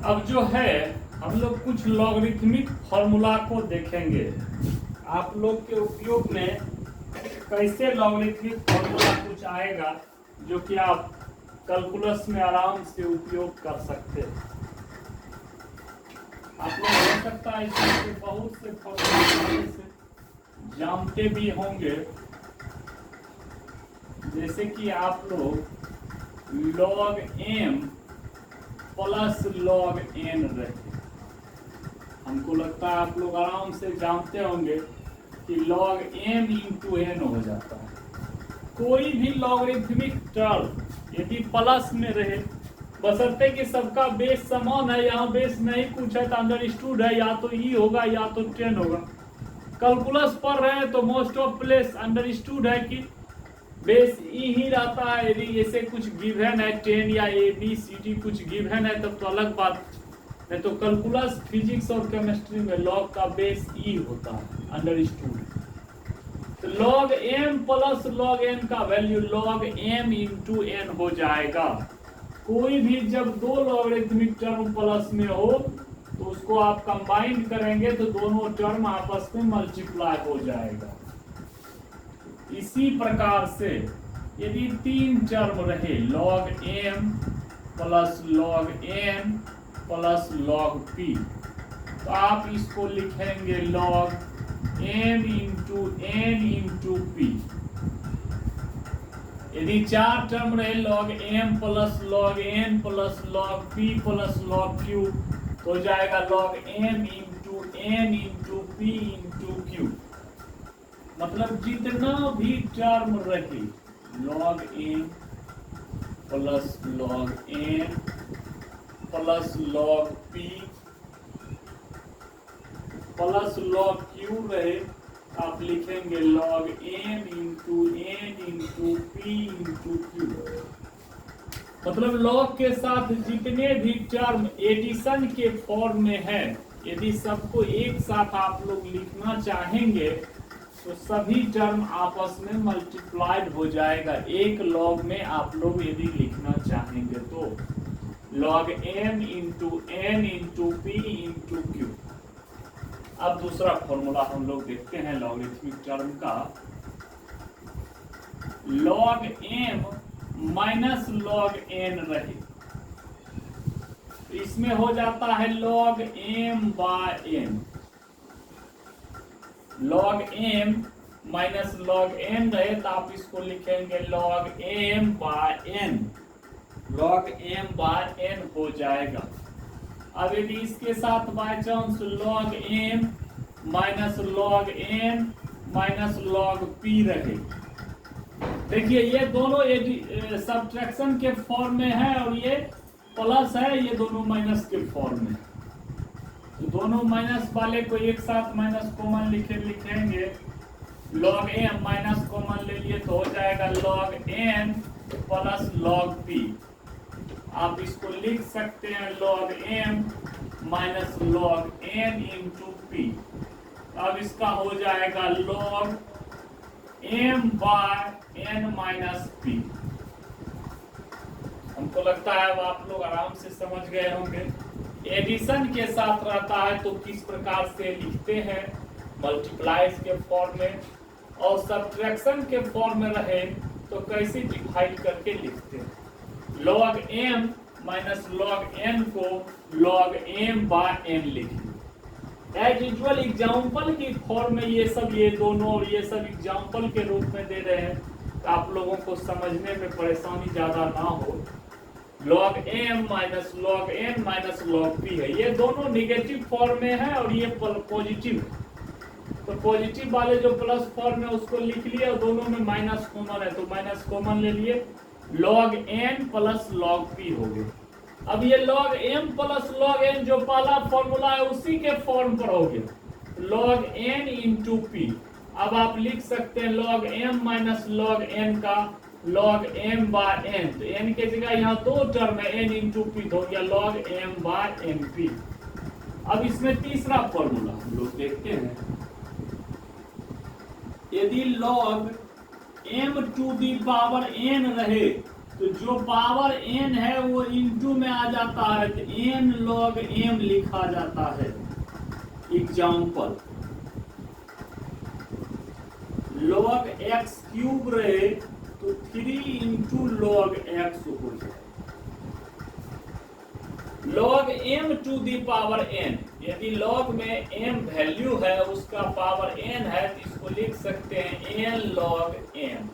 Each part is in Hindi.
अब जो है हम लोग कुछ लॉगरिथमिक फॉर्मूला को देखेंगे। आप लोग के उपयोग में कैसे लॉगरिथमिक फॉर्मूला कुछ आएगा जो कि आप कैलकुलस में आराम से उपयोग कर सकते हैं। आप लोग हो सकता है इसमें बहुत से फॉर्मूला से जानते भी होंगे, जैसे कि आप लोग log M plus log n रहे। हमको लगता है आप लोग आराम से जानते होंगे कि लॉग एम इंटू एन हो जाता है। कोई भी लॉगरिथमिक टर्म यदि प्लस में रहे, बशर्ते कि सबका बेस समान है, यहाँ बेस नहीं कुछ है तो अंडरस्टूड है, या तो ई होगा या तो 10 होगा। कैलकुलस पढ़ रहे हैं तो मोस्ट ऑफ प्लेस अंडरस्टूड है कि बेस ई ही रहता है। यदि ऐसे कुछ गिवन है 10 या ABCD कुछ गिवन है तब तो अलग बात, नहीं तो कैलकुलस फिजिक्स और केमिस्ट्री में लॉग का बेस ई होता है, अंडरस्टूड। तो log M plus log N का value log M into N हो जाएगा। कोई भी जब दो लॉगरिथमिक टर्म प्लस में हो तो उसको आप कंबाइन करेंगे तो दोनों टर्म आपस में मल्टीप्लाई हो जाएगा। इसी प्रकार से यदि तीन टर्म रहे log M plus log n plus log p, तो आप इसको लिखेंगे log M into n into p. यदि चार टर्म रहे log M plus log n plus log p plus log q, तो हो जाएगा log M into n into p into q. मतलब जितना भी टर्म रहे log M plus log n plus log p plus log q रहे, आप लिखेंगे log M into n into p into q. मतलब लॉग के साथ जितने भी टर्म एडिशन के फॉर्म में है, यदि सबको एक साथ आप लोग लिखना चाहेंगे तो सभी टर्म आपस में मल्टीप्लाइड हो जाएगा। एक लॉग में आप लोग यदि लिखना चाहेंगे तो log M into n into p into q. अब दूसरा फॉर्मूला हम लोग देखते हैं लॉगरिथमिक टर्म का। Log m minus log n रहे, तो इसमें हो जाता है log m by n. Log m minus log n रहे तो आप इसको लिखेंगे log m by n. Log m by n हो जाएगा। अब यदि इसके साथ by chance log m minus log n minus log P रहे, देखिए ये दोनों सब्ट्रैक्शन के फॉर्म में है और ये प्लस है, ये दोनों माइनस के फॉर्म में। तो दोनों माइनस वाले को एक साथ माइनस कॉमन लिखेंगे। लॉग एम माइनस कॉमन ले लिए तो हो जाएगा log n plus log p. आप इसको लिख सकते हैं log m minus log n into p. अब इसका हो जाएगा log m by n minus p. हमको लगता है वो आप लोग आराम से समझ गए होंगे। एडिशन के साथ रहता है तो किस प्रकार से लिखते हैं, मल्टीप्लाइज के फॉर्म में, और सब्ट्रैक्शन के फॉर्म में रहे तो कैसे डिवाइड करके लिखते हैं। Log m minus log n को लॉग एम बाय एन लिखिए। एज यूजुअल एग्जाम्पल की फॉर्म में ये सब, ये दोनों और ये सब एग्जाम्पल के रूप में दे रहे हैं तो आप लोगों को समझने में परेशानी ज्यादा ना हो। Log m minus log n minus log p है, ये दोनों निगेटिव फॉर्म में है और ये पॉजिटिव है। तो पॉजिटिव वाले जो प्लस फॉर्म है उसको लिख लिए और दोनों में माइनस कॉमन है तो माइनस कॉमन ले लिए, log n plus log p हो गए। अब ये log M plus log n जो पहला फॉर्मूला है उसी के फॉर्म पर हो गया, लॉग एन इंटू पी। अब आप लिख सकते हैं log m minus log N का लॉग एम बाय एन, तो एन के जगह यहाँ दो टर्म है एन इंटू पी तो हो गया log m by n p. अब इसमें तीसरा फॉर्मूला हम लोग देखते हैं। यदि log m to the power n रहे तो जो पावर n है वो इंटू में आ जाता है, तो n log m लिखा जाता है। एग्जाम्पल, log x क्यूब रहे तो 3 इंटू log x हो जाए। log m to the power n, यदि log में m वैल्यू है, उसका पावर n है, तो इसको लिख सकते हैं n log m।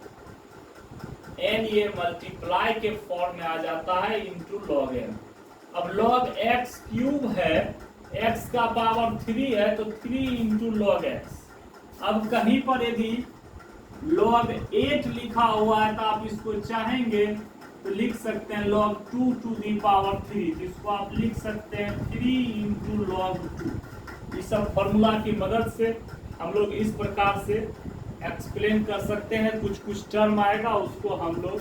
n ये मल्टीप्लाई के फॉर्म में आ जाता है इंटू log m। अब log x क्यूब है, x का पावर 3 है, तो 3 इंटू log x। अब कहीं पर यदि log 8 लिखा हुआ है तो आप इसको चाहेंगे तो लिख सकते हैं log 2 टू दी पावर 3, जिसको आप लिख सकते हैं 3 इंटू log 2। इस सब फॉर्मूला की मदद से हम लोग इस प्रकार से एक्सप्लेन कर सकते हैं। कुछ कुछ टर्म आएगा उसको हम लोग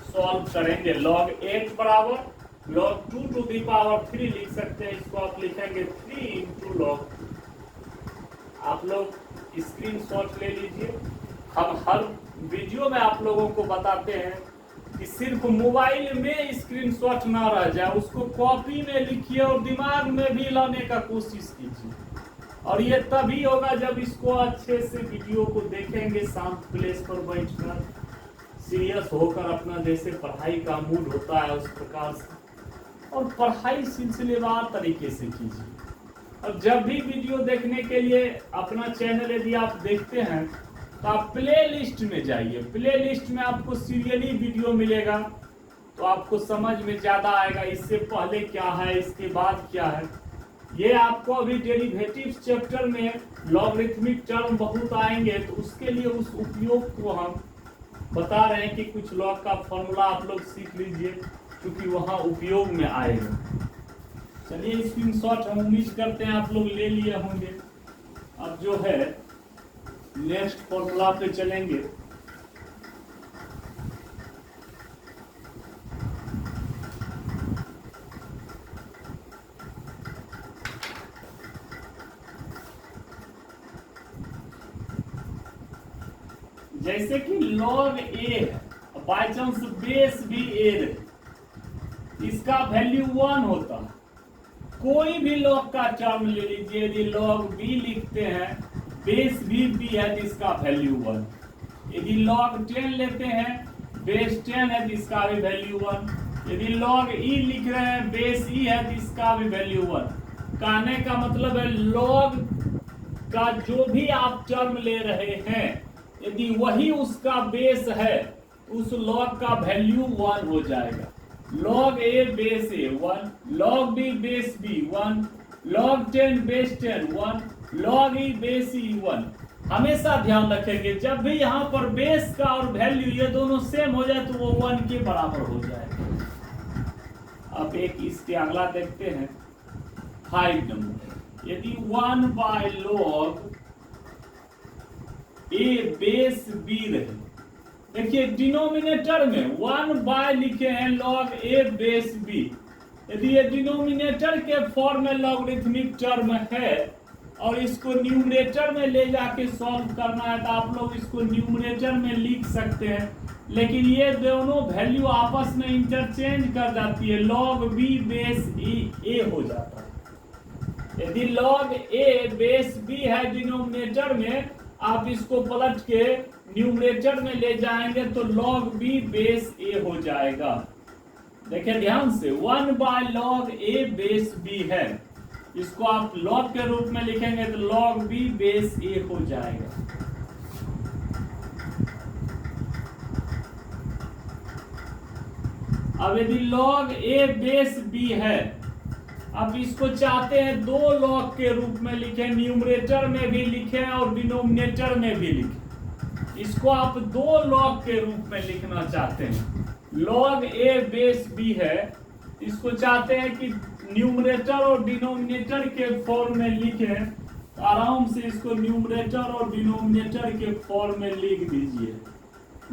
सॉल्व करेंगे। log 8 बराबर log 2 टू दी पावर 3 लिख सकते हैं, इसको आप लिखेंगे 3 इंटू log। आप लोग स्क्रीनशॉट ले लीजिए। हम हर वीडियो में आप लोगों को बताते हैं कि सिर्फ मोबाइल में स्क्रीनशॉट ना रह जाए, उसको कॉपी में लिखिए और दिमाग में भी लाने का कोशिश कीजिए। और ये तभी होगा जब इसको अच्छे से वीडियो को देखेंगे शांत प्लेस पर बैठकर, सीरियस होकर, अपना जैसे पढ़ाई का मूड होता है उस प्रकार से, और पढ़ाई सिलसिलेवार तरीके से कीजिए। और जब भी वीडियो देखने के लिए अपना चैनल यदि आप देखते हैं तो आप प्ले लिस्ट में जाइए। प्ले लिस्ट में आपको सीरियली वीडियो मिलेगा, तो आपको समझ में ज़्यादा आएगा इससे पहले क्या है, इसके बाद क्या है। ये आपको अभी डेरिवेटिव चैप्टर में लॉगरिथमिक टर्म बहुत आएंगे, तो उसके लिए उस उपयोग को हम बता रहे हैं कि कुछ लॉग का फॉर्मूला आप लोग सीख लीजिए, क्योंकि वहाँ उपयोग में आएगा। चलिए स्क्रीनशॉट हम उम्मीद करते हैं आप लोग ले लिए होंगे। अब जो है नेक्स्ट फॉर्मूला पे चलेंगे। जैसे कि log a है, बाई चांस बेस भी a रहे, इसका वैल्यू 1 होता है। कोई भी log का टर्म ले लीजिए, यदि log b लिखते हैं, बेस भी b है तो इसका वैल्यू 1। यदि log 10 लेते हैं, बेस 10 है तो इसका भी वैल्यू 1। यदि log e लिख रहे हैं, बेस e है तो इसका भी वैल्यू 1। कहने का मतलब है log का जो भी आप टर्म ले रहे हैं, यदि वही उसका बेस है, उस log का वैल्यू 1 हो जाएगा। log a base a 1, log b base b 1, log 10 base 10 1, log e base e 1। हमेशा ध्यान रखेंगे जब भी यहाँ पर बेस का और वैल्यू ये दोनों सेम हो जाए तो वो 1 के बराबर हो जाएगा। अब एक इसके अगला देखते हैं 5 नंबर। यदि 1 by log a base b रहे, देखिए डिनोमिनेटर में 1 बाय लिखे हैं log a बेस b। यदि ये डिनोमिनेटर के फॉर्म में लॉगरिथमिक टर्म है और इसको न्यूमरेटर में ले जाके सॉल्व करना है, तो आप लोग इसको न्यूमरेटर में लिख सकते हैं, लेकिन ये दोनों वैल्यू आपस में इंटरचेंज कर जाती है, log b बेस a हो जाता है। यदि log a बेस b है डिनोमिनेटर में, आप इसको पलट के न्यूमरेटर में ले जाएंगे तो log b बेस a हो जाएगा। देखिए ध्यान से, 1 by log a base b है, इसको आप log के रूप में लिखेंगे तो log b बेस a हो जाएगा। अब यदि log a बेस b है, अब इसको चाहते हैं 2 log के रूप में लिखें, न्यूमरेटर में भी लिखें और डिनोमिनेटर में भी लिखें। इसको आप 2 log के रूप में लिखना चाहते हैं। log a बेस b है, इसको चाहते हैं कि न्यूमरेटर और डिनोमिनेटर के फॉर्म में लिखें, तो आराम से इसको न्यूमरेटर और डिनोमिनेटर के फॉर्म में लिख दीजिए।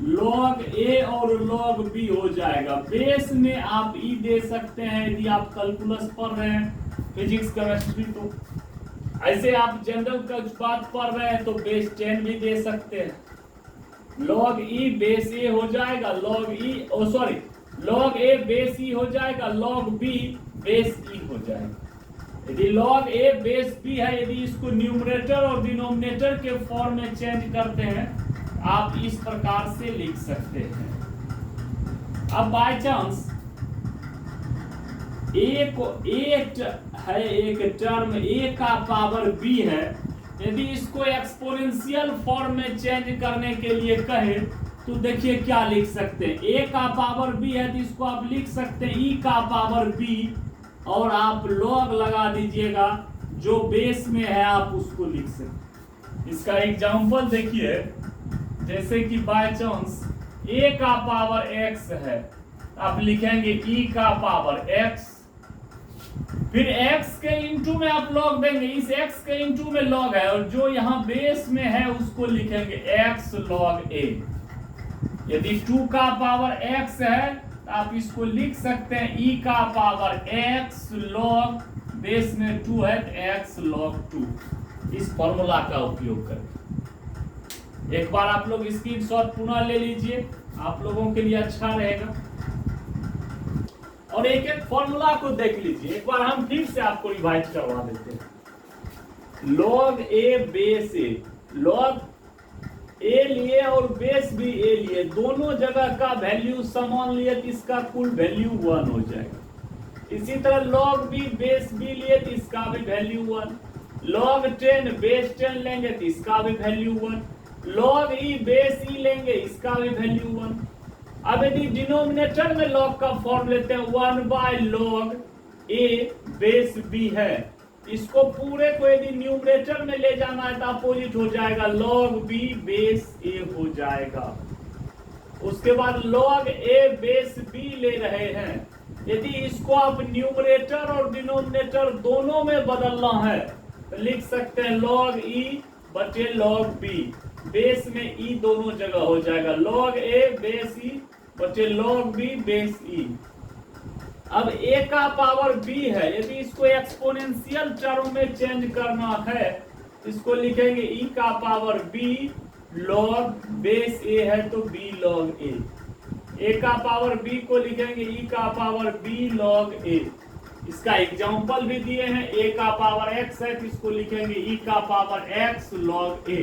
log a और log b हो जाएगा। बेस में आप e दे सकते हैं यदि आप कैलकुलस पढ़ रहे हैं, फिजिक्स केमिस्ट्री, तो ऐसे आप जनरल का बात पढ़ रहे हैं तो बेस 10 भी दे सकते हैं। log e बेस a हो जाएगा, log e log a base ई हो जाएगा, लॉग बी बेस ई हो जाएगा। यदि लॉग ए बेस बी है, यदि इसको न्यूमरेटर और डिनोमिनेटर के फॉर्म में चेंज करते हैं, आप इस प्रकार से लिख सकते हैं। अब बाय चांस एक है, एक टर्म a का पावर b है, यदि इसको एक्सपोनेंशियल फॉर्म में चेंज करने के लिए कहे तो देखिए क्या लिख सकते हैं। a का पावर b है तो इसको आप लिख सकते हैं e का पावर b, और आप लॉग लगा दीजिएगा, जो बेस में है आप उसको लिख सकते। इसका एग्जांपल देखिए, जैसे कि बाय चांस a का पावर x है, आप लिखेंगे e का पावर x, फिर x के इंटू में आप लॉग देंगे, इस x के इंटू में लॉग है, और जो यहाँ बेस में है उसको लिखेंगे x log a। यदि 2 का पावर x है तो आप इसको लिख सकते हैं e का पावर x log, बेस में 2 है तो x log 2। इस फॉर्मूला का उपयोग करके एक बार आप लोग स्क्रीनशॉट पुनः ले लीजिए, आप लोगों के लिए अच्छा रहेगा। और एक एक फॉर्मूला को देख लीजिए, एक बार हम फिर से आपको रिवाइज करवा देते हैं। Log a base A, log ए लिए और बेस भी ए लिए, दोनों जगह का वैल्यू समान लिए तो इसका कुल वैल्यू 1 हो जाएगा। इसी तरह लॉग बी बेस बी लिए तो इसका भी वैल्यू 1, लॉग 10 बेस 10 लेंगे तो इसका भी वैल्यू 1, लॉग ई बेस ई लेंगे इसका भी वैल्यू 1। अब यदि डिनोमिनेटर में लॉग का फॉर्म लेते हैं, 1 by log a base b है, इसको पूरे को यदि न्यूमरेटर में ले जाना है तो अपोजिट हो जाएगा, लॉग बी बेस ए हो जाएगा। उसके बाद लॉग ए बेस बी ले रहे हैं, यदि इसको आप न्यूमरेटर और डिनोमिनेटर दोनों में बदलना है तो लिख सकते हैं लॉग ई बटे लॉग बी, बेस में ई दोनों जगह हो जाएगा, लॉग ए बेस ई बचे लॉग बी बेस ई। अब a का पावर b है, यदि इसको एक्सपोनेंशियल टर्म में चेंज करना है, इसको लिखेंगे e का power b log base a है तो b log a का पावर b को लिखेंगे e का पावर b log a। इसका एग्जांपल भी दिए हैं, a का पावर x है तो इसको लिखेंगे e का पावर x log a।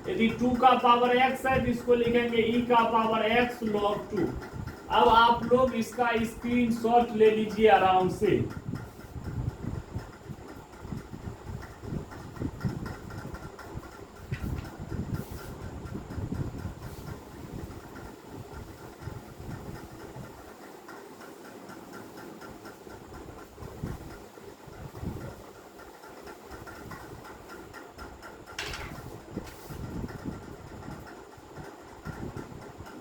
यदि 2 का पावर x है तो इसको लिखेंगे e का पावर x log 2। अब आप लोग इसका स्क्रीनशॉट ले लीजिए आराम से।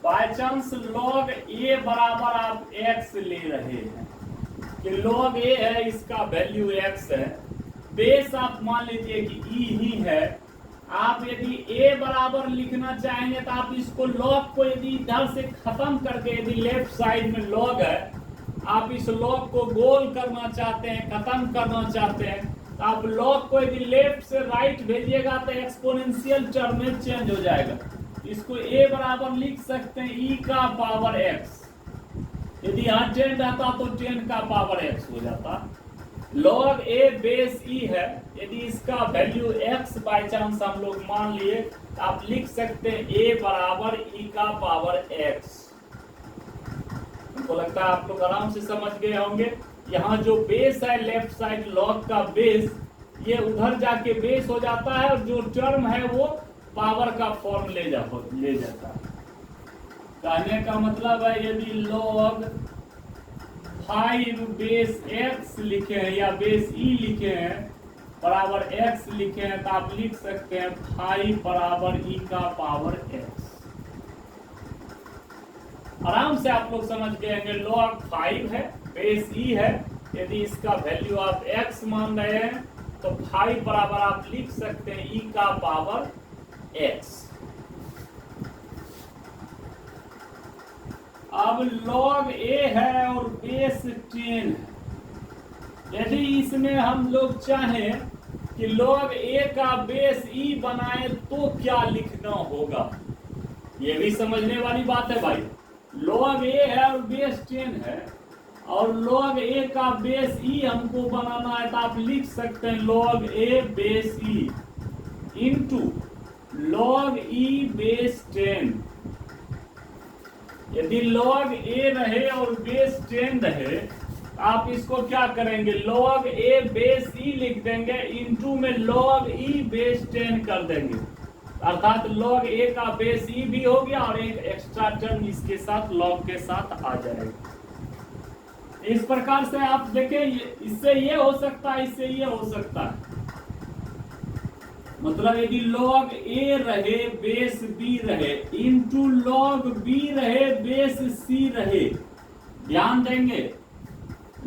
बाय चांस लॉग ए बराबर आप x ले रहे हैं कि लॉग ए है, इसका वैल्यू x है, बेस आप मान लीजिए कि e ही है। आप यदि a बराबर लिखना चाहेंगे तो आप इसको लॉग को यदि इधर से खत्म करके, यदि लेफ्ट साइड में लॉग है, आप इस लॉग को गोल करना चाहते हैं, खत्म करना चाहते हैं, तो आप लॉग को यदि लेफ्ट से राइट भेजिएगा तो एक्सपोनेंशियल टर्म में चेंज हो जाएगा। इसको a बराबर लिख सकते हैं e का पावर x, यदि यहाँ 10 रहता तो 10 का पावर x हो जाता। log a बेस e है, यदि इसका वैल्यू x बाय चांस हम लोग मान लिए तो आप लिख सकते हैं a बराबर e का पावर x। हमको लगता है आप लोग आराम से समझ गए होंगे। यहाँ जो बेस है लेफ्ट साइड लॉग का बेस, ये उधर जाके बेस हो जाता है, और जो टर्म है वो पावर का फॉर्म ले जाता है। कहने का मतलब है यदि log 5 बेस x लिखे हैं या बेस e लिखे हैं बराबर x लिखे हैं, तो आप लिख सकते हैं 5 बराबर e का पावर x। आराम से आप लोग समझ गए हैं। log 5 है, बेस e है, यदि इसका वैल्यू आप x मान रहे हैं तो 5 बराबर आप लिख सकते हैं e का पावर x। अब log a है और बेस 10 है, यदि इसमें हम लोग चाहें कि log a का बेस e बनाए तो क्या लिखना होगा, ये भी समझने वाली बात है भाई। log a है और बेस 10 है, और log a का बेस e हमको बनाना है, तो आप लिख सकते हैं log a base e into log e base 10। यदि log a रहे और बेस 10 रहे, आप इसको क्या करेंगे, log a बेस e लिख देंगे, इंटू में log e बेस 10 कर देंगे, अर्थात log a का बेस e भी हो गया और एक एक्स्ट्रा टर्म इसके साथ log के साथ आ जाएगा। इस प्रकार से आप देखें, इससे ये हो सकता है, इससे ये हो सकता है। मतलब यदि log a रहे बेस b रहे इंटू log b रहे बेस c रहे, ध्यान देंगे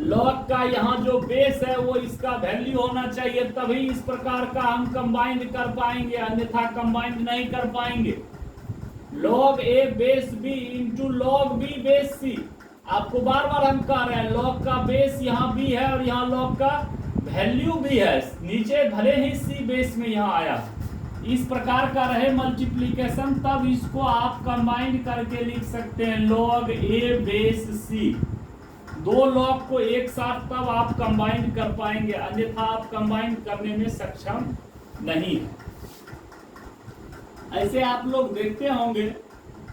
log का यहाँ जो बेस है वो इसका वैल्यू होना चाहिए, तभी इस प्रकार का हम कंबाइंड कर पाएंगे, अन्यथा कंबाइंड नहीं कर पाएंगे। log a base b into log b base c, आपको बार बार हम कह रहे हैं log का बेस यहाँ b है और यहाँ log का वैल्यू भी है, नीचे भले ही c बेस में यहाँ आया। इस प्रकार का रहे मल्टीप्लीकेशन, तब इसको आप कंबाइंड करके लिख सकते हैं log a बेस c। दो लॉग को एक साथ तब आप कंबाइन कर पाएंगे, अन्यथा आप कंबाइन करने में सक्षम नहीं है। ऐसे आप लोग देखते होंगे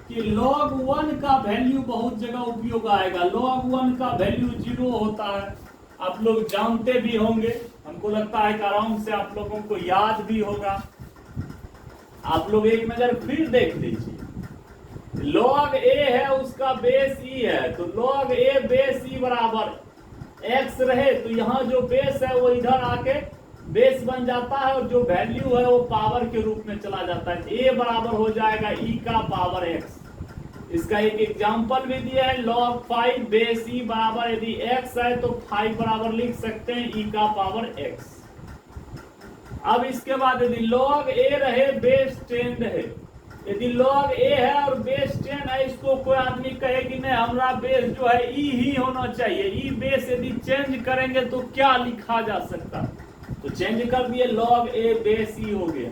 कि log 1 का वैल्यू बहुत जगह उपयोग आएगा, log 1 का वैल्यू 0 होता है, आप लोग जानते भी होंगे, हमको लगता है कि आराम से आप लोगों को याद भी होगा। आप लोग एक नजर फिर देख लीजिए, log a है उसका बेस e है, तो log a बेस e बराबर x रहे, तो यहाँ जो बेस है वो इधर आके बेस बन जाता है और जो वैल्यू है वो पावर के रूप में चला जाता है, a बराबर हो जाएगा e का पावर x। इसका एक एग्जांपल भी दिया है, log 5 बेस e बराबर, यदि x है तो 5 बराबर लिख सकते हैं e का पावर x। अब इसके बाद यदि log a रहे बेस 10 रहे, यदि log a है और बेस 10 है, इसको कोई आदमी कहे कि नहीं हमारा बेस जो है e ही होना चाहिए, e बेस यदि चेंज करेंगे तो क्या लिखा जा सकता है, तो चेंज कर दिए log a बेस e हो गया।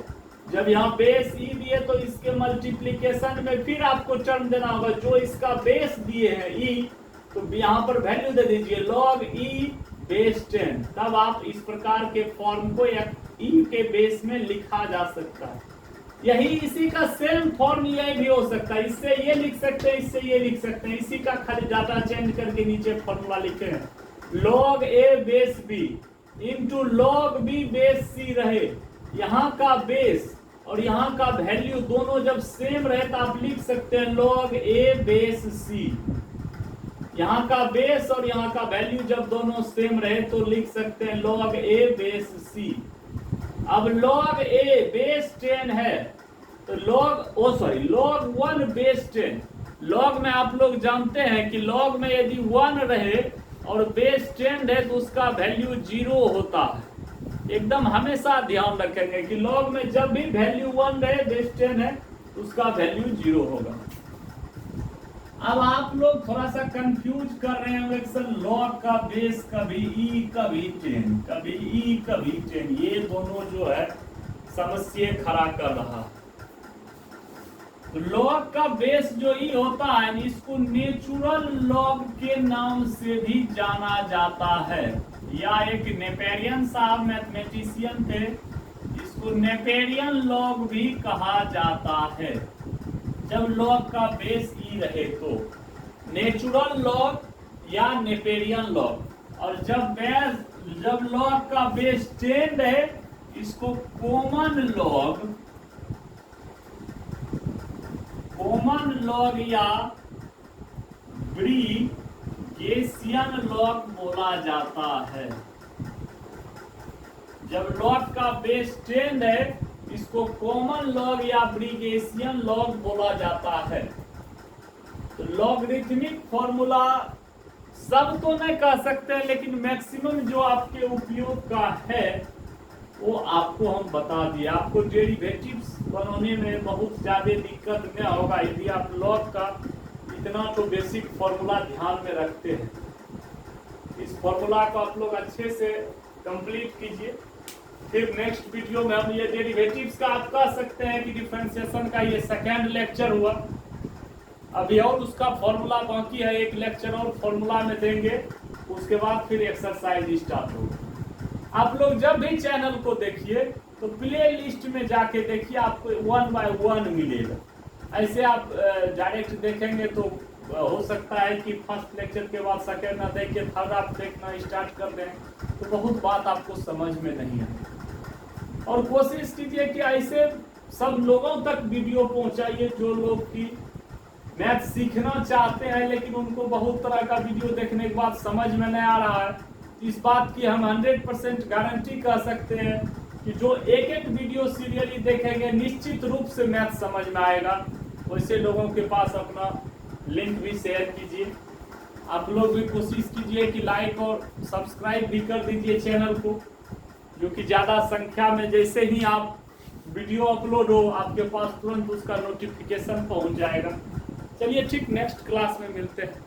जब यहाँ बेस e दिए तो इसके मल्टीप्लीकेशन में फिर आपको टर्म देना होगा, जो इसका बेस दिए हैं e, तो यहाँ पर वैल्यू दे दीजिए log e बेस 10, तब आप इस प्रकार के फॉर्म को e के बेस में लिखा जा सकता है। यही इसी का सेम फॉर्म ये भी हो सकता है, इससे ये लिख सकते हैं, इससे ये लिख सकते हैं, इसी का खाली डाटा चेंज करके नीचे फॉर्मूला लिखे हैं, log a base b into log b base c रहे, यहाँ का बेस और यहाँ का वैल्यू दोनों जब सेम रहे तो आप लिख सकते हैं log a बेस c। यहाँ का बेस और यहाँ का वैल्यू जब दोनों सेम रहे तो लिख सकते हैं log a बेस c। अब log a बेस 10 है तो log 1 बेस 10, log में आप लोग जानते हैं कि log में यदि 1 रहे और बेस 10 है तो उसका वैल्यू 0 होता है। एकदम हमेशा ध्यान रखेंगे कि log में जब भी वैल्यू 1 रहे बेस 10 है तो उसका वैल्यू 0 होगा। अब आप लोग थोड़ा सा कंफ्यूज कर रहे होंगे सर log का बेस कभी e कभी 10, कभी e कभी 10, ये दोनों जो है समस्या खड़ा कर रहा। तो log का बेस जो e होता है इसको नेचुरल log के नाम से भी जाना जाता है, या एक नेपेरियन साहब मैथमेटिशियन थे, इसको नेपेरियन log भी कहा जाता है। जब log का बेस e रहे तो नेचुरल log या नेपेरियन log, और जब log का बेस 10 रहे इसको कॉमन log या ब्रिगेशियन log बोला जाता है। जब log का बेस 10 है इसको कॉमन लॉग या ब्रिगेशियन लॉग बोला जाता है। तो लॉगरिथमिक फॉर्मूला सब तो नहीं कह सकते, लेकिन मैक्सिमम जो आपके उपयोग का है वो आपको हम बता दिए। आपको डेरिवेटिव्स बनाने में बहुत ज्यादा दिक्कत नहीं होगा यदि आप लॉग का इतना तो बेसिक फॉर्मूला ध्यान में रखते हैं। इस फॉर्मूला को आप लोग अच्छे से कंप्लीट कीजिए। फिर नेक्स्ट वीडियो में हम ये डेरिवेटिव्स का आप कह सकते हैं कि डिफरेंशिएशन का ये सेकेंड लेक्चर हुआ। अभी और उसका फॉर्मूला बाकी है, एक लेक्चर और फॉर्मूला में देंगे, उसके बाद फिर एक्सरसाइज स्टार्ट होगा। आप लोग जब भी चैनल को देखिए तो प्ले लिस्ट में जाके देखिए, आपको 1 बाय 1 मिलेगा। ऐसे आप डायरेक्ट देखेंगे तो हो सकता है कि फर्स्ट लेक्चर के बाद सेकेंड ना देखिए, थर्ड आप देखना स्टार्ट कर दें तो बहुत बात आपको समझ में नहीं आए। और कोशिश कीजिए कि ऐसे सब लोगों तक वीडियो पहुंचाइए जो लोग की मैथ सीखना चाहते हैं लेकिन उनको बहुत तरह का वीडियो देखने के बाद समझ में नहीं आ रहा है। इस बात की हम 100% गारंटी कर सकते हैं कि जो एक एक वीडियो सीरियली देखेंगे निश्चित रूप से मैथ समझ में आएगा। वैसे लोगों के पास अपना लिंक भी शेयर कीजिए। आप लोग भी कोशिश कीजिए कि लाइक और सब्सक्राइब भी कर दीजिए चैनल को, जो कि ज़्यादा संख्या में जैसे ही आप वीडियो अपलोड हो आपके पास तुरंत उसका नोटिफिकेशन पहुंच जाएगा। चलिए ठीक, नेक्स्ट क्लास में मिलते हैं।